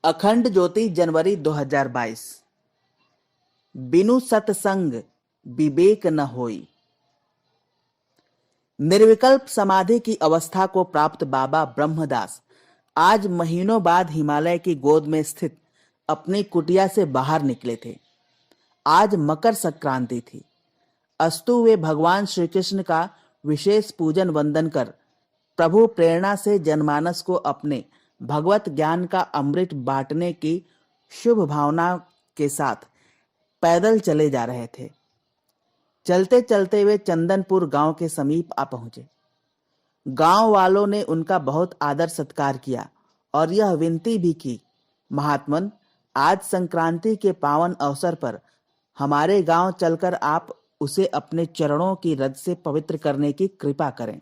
अखंड ज्योति जनवरी 2022। बिनु सत्संग विवेक न होई। निर्विकल्प समाधि की अवस्था को प्राप्त बाबा ब्रह्मदास आज महीनों बाद हिमालय की गोद में स्थित अपनी कुटिया से बाहर निकले थे। आज मकर संक्रांति थी। अस्तु वे भगवान श्री कृष्ण का विशेष पूजन वंदन कर प्रभु प्रेरणा से जनमानस को अपने भगवत ज्ञान का अमृत बांटने की शुभ भावना के साथ पैदल चले जा रहे थे। चलते चलते वे चंदनपुर गांव के समीप आ पहुंचे। गांव वालों ने उनका बहुत आदर सत्कार किया और यह विनती भी की, महात्मन, आज संक्रांति के पावन अवसर पर हमारे गांव चलकर आप उसे अपने चरणों की रज से पवित्र करने की कृपा करें।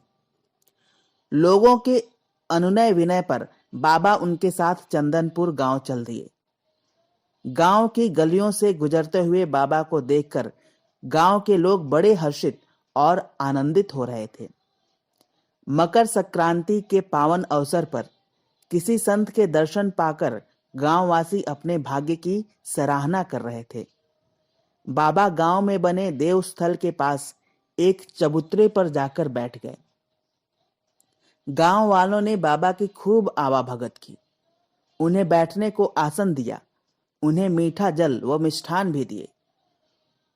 लोगों के अनुनय विनय पर बाबा उनके साथ चंदनपुर गांव चल दिए। गांव की गलियों से गुजरते हुए बाबा को देखकर गांव के लोग बड़े हर्षित और आनंदित हो रहे थे। मकर संक्रांति के पावन अवसर पर किसी संत के दर्शन पाकर गांववासी अपने भाग्य की सराहना कर रहे थे। बाबा गांव में बने देवस्थल के पास एक चबूतरे पर जाकर बैठ गए। गांव वालों ने बाबा की खूब आवाभगत की, उन्हें बैठने को आसन दिया, उन्हें मीठा जल व मिष्ठान भी दिए।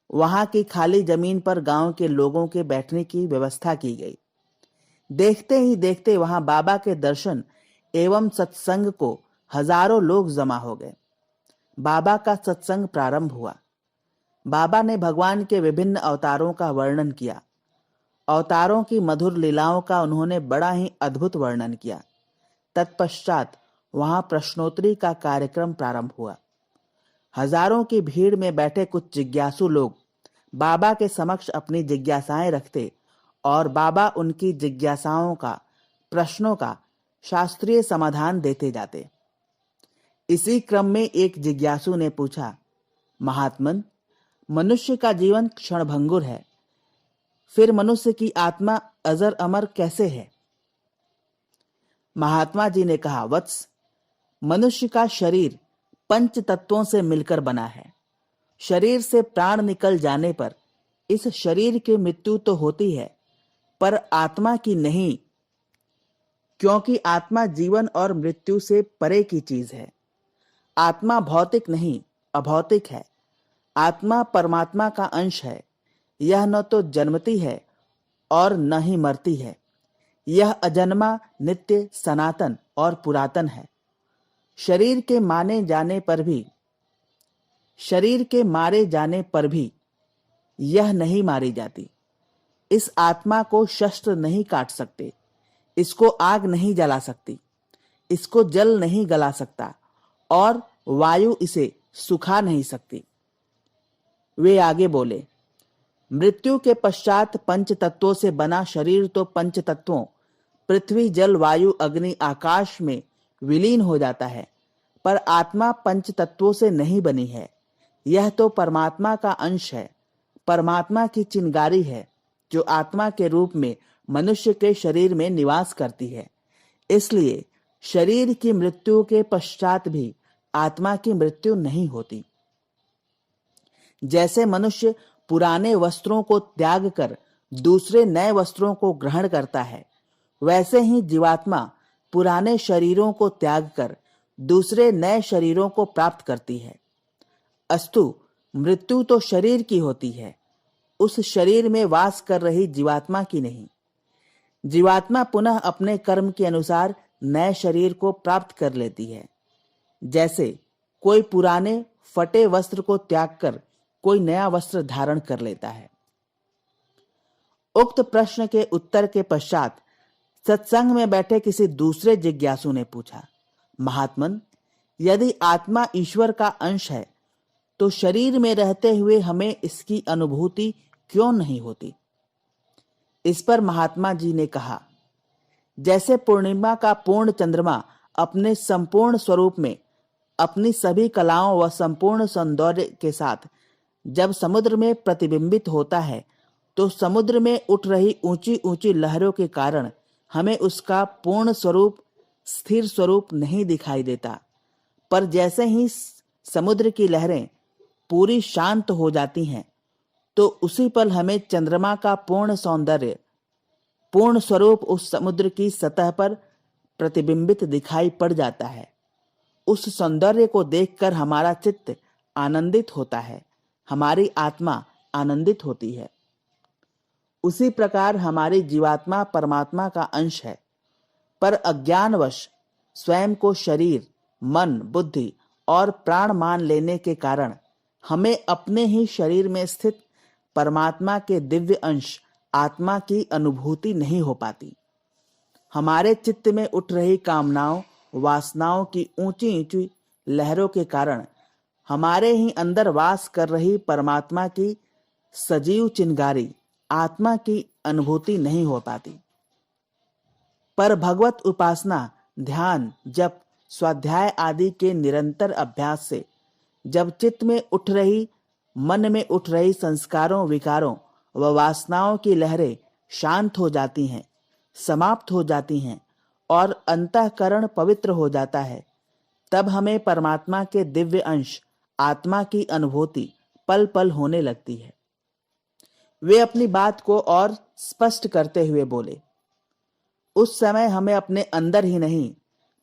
वहां की खाली जमीन पर गांव के लोगों के बैठने की व्यवस्था की गई। देखते ही देखते वहां बाबा के दर्शन एवं सत्संग को हजारों लोग जमा हो गए। बाबा का सत्संग प्रारंभ हुआ। बाबा ने भगवान के विभिन्न अवतारों का वर्णन किया। अवतारों की मधुर लीलाओं का उन्होंने बड़ा ही अद्भुत वर्णन किया। तत्पश्चात वहां प्रश्नोत्तरी का कार्यक्रम प्रारंभ हुआ। हजारों की भीड़ में बैठे कुछ जिज्ञासु लोग बाबा के समक्ष अपनी जिज्ञासाएं रखते और बाबा उनकी जिज्ञासाओं का, प्रश्नों का शास्त्रीय समाधान देते जाते। इसी क्रम में एक जिज्ञासु ने पूछा, महात्मन, मनुष्य का जीवन क्षणभंगुर है, फिर मनुष्य की आत्मा अजर अमर कैसे है? महात्मा जी ने कहा, वत्स, मनुष्य का शरीर पंच तत्वों से मिलकर बना है। शरीर से प्राण निकल जाने पर इस शरीर की मृत्यु तो होती है, पर आत्मा की नहीं, क्योंकि आत्मा जीवन और मृत्यु से परे की चीज है। आत्मा भौतिक नहीं, अभौतिक है। आत्मा परमात्मा का अंश है। यह न तो जन्मती है और न ही मरती है। यह अजन्मा, नित्य, सनातन और पुरातन है। शरीर के मारे जाने पर भी यह नहीं मारी जाती। इस आत्मा को शस्त्र नहीं काट सकते, इसको आग नहीं जला सकती, इसको जल नहीं गला सकता और वायु इसे सुखा नहीं सकती। वे आगे बोले, मृत्यु के पश्चात पंच तत्वों से बना शरीर तो पंच तत्वों पृथ्वी, जल, वायु, अग्नि, आकाश में विलीन हो जाता है, पर आत्मा पंच तत्वों से नहीं बनी है। यह तो परमात्मा का अंश है, परमात्मा की चिंगारी है, जो आत्मा के रूप में मनुष्य के शरीर में निवास करती है। इसलिए शरीर की मृत्यु के पश्चात भी आत्मा की मृत्यु नहीं होती। जैसे मनुष्य पुराने वस्त्रों को त्याग कर दूसरे नए वस्त्रों को ग्रहण करता है, वैसे ही जीवात्मा पुराने शरीरों को त्याग कर दूसरे नए शरीरों को प्राप्त करती है। अस्तु, मृत्यु तो शरीर की होती है, उस शरीर में वास कर रही जीवात्मा की नहीं। जीवात्मा पुनः अपने कर्म के अनुसार नए शरीर को प्राप्त कर लेती है। जैसे कोई पुराने फटे वस्त्र को त्याग कर कोई नया वस्त्र धारण कर लेता है। उक्त प्रश्न के उत्तर के पश्चात सत्संग में बैठे किसी दूसरे जिज्ञासु ने पूछा, महात्मन, यदि आत्मा ईश्वर का अंश है तो शरीर में रहते हुए हमें इसकी अनुभूति क्यों नहीं होती? इस पर महात्मा जी ने कहा, जैसे पूर्णिमा का पूर्ण चंद्रमा अपने संपूर्ण स्वरूप में अपनी सभी कलाओं व संपूर्ण सौंदर्य के साथ जब समुद्र में प्रतिबिंबित होता है, तो समुद्र में उठ रही ऊंची ऊंची लहरों के कारण हमें उसका पूर्ण स्वरूप, स्थिर स्वरूप नहीं दिखाई देता, पर जैसे ही समुद्र की लहरें पूरी शांत हो जाती हैं, तो उसी पल हमें चंद्रमा का पूर्ण सौंदर्य, पूर्ण स्वरूप उस समुद्र की सतह पर प्रतिबिंबित दिखाई पड़ जाता है। उस सौंदर्य को देखकर हमारा चित्त आनंदित होता है, हमारी आत्मा आनंदित होती है। उसी प्रकार हमारी जीवात्मा परमात्मा का अंश है, पर अज्ञानवश स्वयं को शरीर, मन, बुद्धि और प्राण मान लेने के कारण हमें अपने ही शरीर में स्थित परमात्मा के दिव्य अंश आत्मा की अनुभूति नहीं हो पाती। हमारे चित्त में उठ रही कामनाओं, वासनाओं की ऊंची ऊंची लहरों के कारण हमारे ही अंदर वास कर रही परमात्मा की सजीव चिंगारी आत्मा की अनुभूति नहीं हो पाती। पर भगवत उपासना, ध्यान, जप, स्वाध्याय आदि के निरंतर अभ्यास से जब चित्त में उठ रही, मन में उठ रही संस्कारों, विकारों व वासनाओं की लहरें शांत हो जाती हैं, समाप्त हो जाती हैं और अंतःकरण पवित्र हो जाता है, तब हमें परमात्मा के दिव्य अंश आत्मा की अनुभूति पल पल होने लगती है। वे अपनी बात को और स्पष्ट करते हुए बोले, उस समय हमें अपने अंदर ही नहीं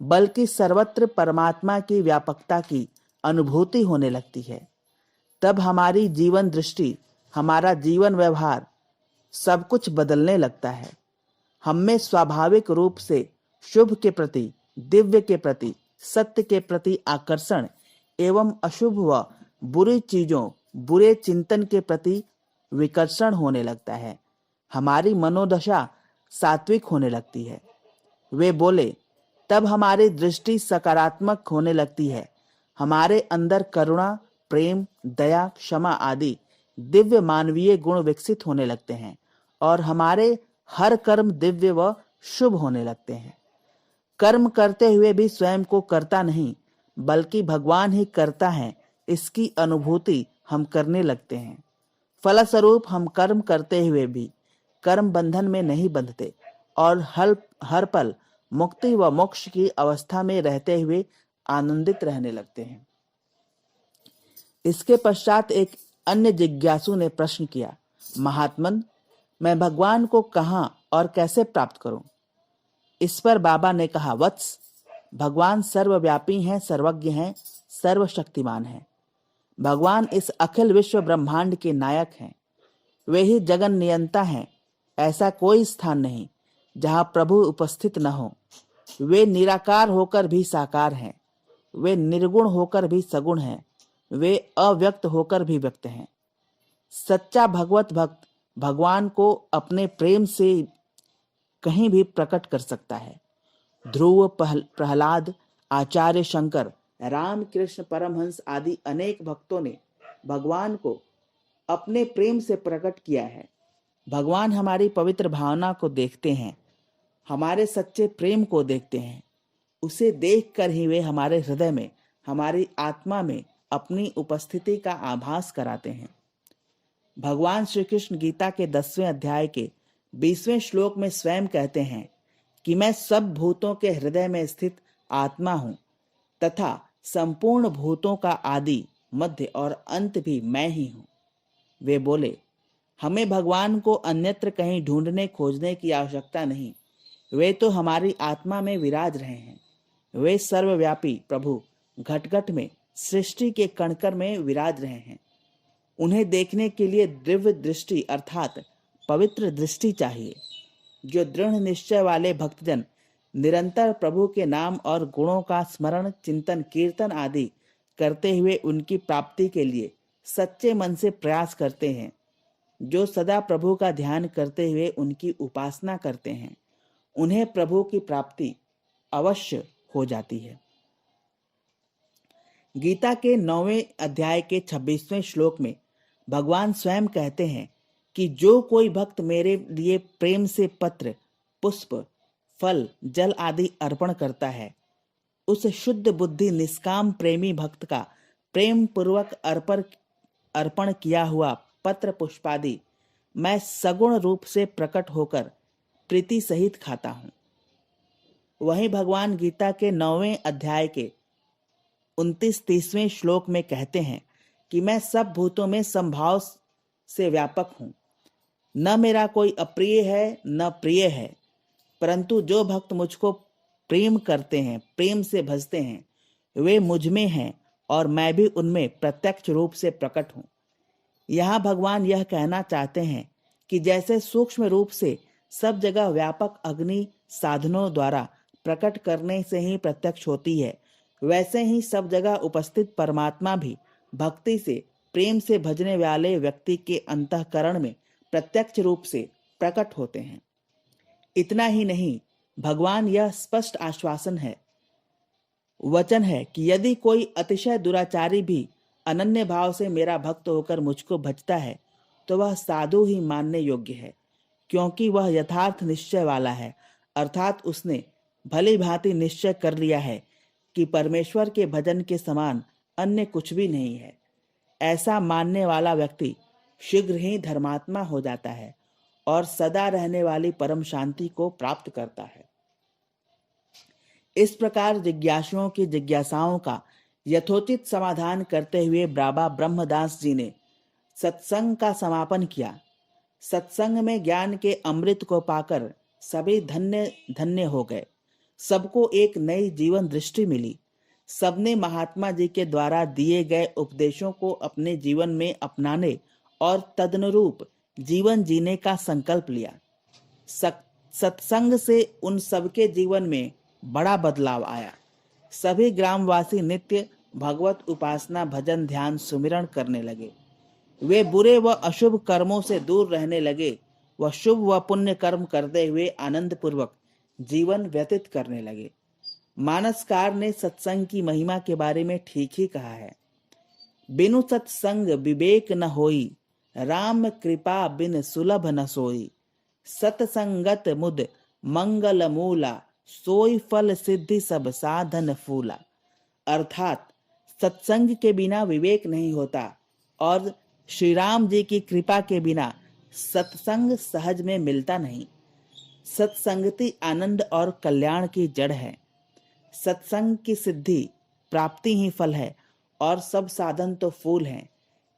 बल्कि सर्वत्र परमात्मा की व्यापकता की अनुभूति होने लगती है। तब हमारी जीवन दृष्टि, हमारा जीवन व्यवहार सब कुछ बदलने लगता है। हम में स्वाभाविक रूप से शुभ के प्रति, दिव्य के प्रति, सत्य के प्रति आकर्षण एवं अशुभ व बुरी चीजों, बुरे चिंतन के प्रति विकर्षण होने लगता है। हमारी मनोदशा सात्विक होने लगती है। वे बोले, तब हमारी दृष्टि सकारात्मक होने लगती है। हमारे अंदर करुणा, प्रेम, दया, क्षमा आदि दिव्य मानवीय गुण विकसित होने लगते हैं और हमारे हर कर्म दिव्य व शुभ होने लगते हैं। कर्म करते हुए भी स्वयं को करता नहीं बल्कि भगवान ही करता है, इसकी अनुभूति हम करने लगते हैं। फलस्वरूप हम कर्म करते हुए भी कर्म बंधन में नहीं बंधते और हर पल मुक्ति व मोक्ष की अवस्था में रहते हुए आनंदित रहने लगते हैं। इसके पश्चात एक अन्य जिज्ञासु ने प्रश्न किया, महात्मन, मैं भगवान को कहां और कैसे प्राप्त करूं? इस पर बाबा ने कहा, वत्स, भगवान सर्वव्यापी हैं, सर्वज्ञ हैं, सर्वशक्तिमान हैं। भगवान इस अखिल विश्व ब्रह्मांड के नायक हैं। वे ही जगन नियंता हैं। ऐसा कोई स्थान नहीं जहां प्रभु उपस्थित न हो। वे निराकार होकर भी साकार हैं। वे निर्गुण होकर भी सगुण हैं। वे अव्यक्त होकर भी व्यक्त हैं। सच्चा भगवत भक्त भगवान को अपने प्रेम से कहीं भी प्रकट कर सकता है। ध्रुव, प्रहलाद, आचार्य शंकर, राम कृष्ण परमहंस आदि अनेक भक्तों ने भगवान को अपने प्रेम से प्रकट किया है। भगवान हमारी पवित्र भावना को देखते हैं, हमारे सच्चे प्रेम को देखते हैं। उसे देखकर ही वे हमारे हृदय में, हमारी आत्मा में अपनी उपस्थिति का आभास कराते हैं। भगवान श्री कृष्ण गीता के 10वें अध्याय के 20वें श्लोक में स्वयं कहते हैं कि मैं सब भूतों के हृदय में स्थित आत्मा हूं तथा संपूर्ण भूतों का आदि, मध्य और अंत भी मैं ही हूं। वे बोले, हमें भगवान को अन्यत्र कहीं ढूंढने खोजने की आवश्यकता नहीं। वे तो हमारी आत्मा में विराज रहे हैं। वे सर्वव्यापी प्रभु घट घट में, सृष्टि के कणकर में विराज रहे हैं। उन्हें देखने के लिए दिव्य दृष्टि अर्थात पवित्र दृष्टि चाहिए। जो दृढ़ निश्चय वाले भक्तजन निरंतर प्रभु के नाम और गुणों का स्मरण, चिंतन, कीर्तन आदि करते हुए उनकी प्राप्ति के लिए सच्चे मन से प्रयास करते हैं, जो सदा प्रभु का ध्यान करते हुए उनकी उपासना करते हैं, उन्हें प्रभु की प्राप्ति अवश्य हो जाती है। गीता के 9वें अध्याय के 26वें श्लोक में भगवान स्वयं कहते हैं कि जो कोई भक्त मेरे लिए प्रेम से पत्र, पुष्प, फल, जल आदि अर्पण करता है, उस शुद्ध बुद्धि निष्काम प्रेमी भक्त का प्रेम पूर्वक अर्पण किया हुआ पत्र पुष्पादि मैं सगुण रूप से प्रकट होकर प्रीति सहित खाता हूं। वहीं भगवान गीता के 9वें अध्याय के 29-30वें श्लोक में कहते हैं कि मैं सब भूतों में संभाव से व्यापक हूँ, न मेरा कोई अप्रिय है न प्रिय है, परंतु जो भक्त मुझको प्रेम करते हैं, प्रेम से भजते हैं, वे मुझ में हैं और मैं भी उनमें प्रत्यक्ष रूप से प्रकट हूँ। यहाँ भगवान यह कहना चाहते हैं कि जैसे सूक्ष्म रूप से सब जगह व्यापक अग्नि साधनों द्वारा प्रकट करने से ही प्रत्यक्ष होती है, वैसे ही सब जगह उपस्थित परमात्मा भी भक्ति से, प्रेम से भजने वाले व्यक्ति के अंतःकरण में प्रत्यक्ष रूप से प्रकट होते हैं। इतना ही नहीं, भगवान यह स्पष्ट आश्वासन है, वचन है कि यदि कोई अतिशय दुराचारी भी अनन्य भाव से मेरा भक्त होकर मुझको भजता है तो वह साधु ही मानने योग्य है, क्योंकि वह यथार्थ निश्चय वाला है, अर्थात उसने भली भांति निश्चय कर लिया है कि परमेश्वर के भजन के समान अन्य कुछ भी नहीं है। ऐसा मानने वाला व्यक्ति शीघ्र ही धर्मात्मा हो जाता है और सदा रहने वाली परम शांति को प्राप्त करता है। इस प्रकार जिज्ञासुओं की जिज्ञासाओं का यथोचित समाधान करते हुए बाबा ब्रह्मदास जी ने सत्संग का समापन किया। सत्संग में ज्ञान के अमृत को पाकर सभी धन्य धन्य हो गए। सबको एक नई जीवन दृष्टि मिली। सबने महात्मा जी के द्वारा दिए गए उपदेशों को अपने जीवन में अपनाने और तदनुरूप जीवन जीने का संकल्प लिया। सत्संग से उन सबके जीवन में बड़ा बदलाव आया। सभी ग्रामवासी नित्य भगवत उपासना, भजन, ध्यान, सुमिरन करने लगे। वे बुरे व अशुभ कर्मों से दूर रहने लगे व शुभ व पुण्य कर्म करते हुए आनंद पूर्वक जीवन व्यतीत करने लगे। मानसकार ने सत्संग की महिमा के बारे में ठीक ही कहा है। बिनु सत्संग विवेक न होई, राम कृपा बिन सुलभ न सोई। सत्संगत मुद मंगल मूला, सोई फल सिद्धि सब साधन फूला। अर्थात सत्संग के बिना विवेक नहीं होता और श्री राम जी की कृपा के बिना सत्संग सहज में मिलता नहीं। सत्संगति आनंद और कल्याण की जड़ है। सत्संग की सिद्धि प्राप्ति ही फल है और सब साधन तो फूल हैं।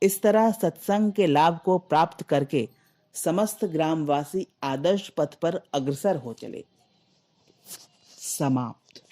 इस तरह सत्संग के लाभ को प्राप्त करके समस्त ग्रामवासी आदर्श पथ पर अग्रसर हो चले। समाप्त।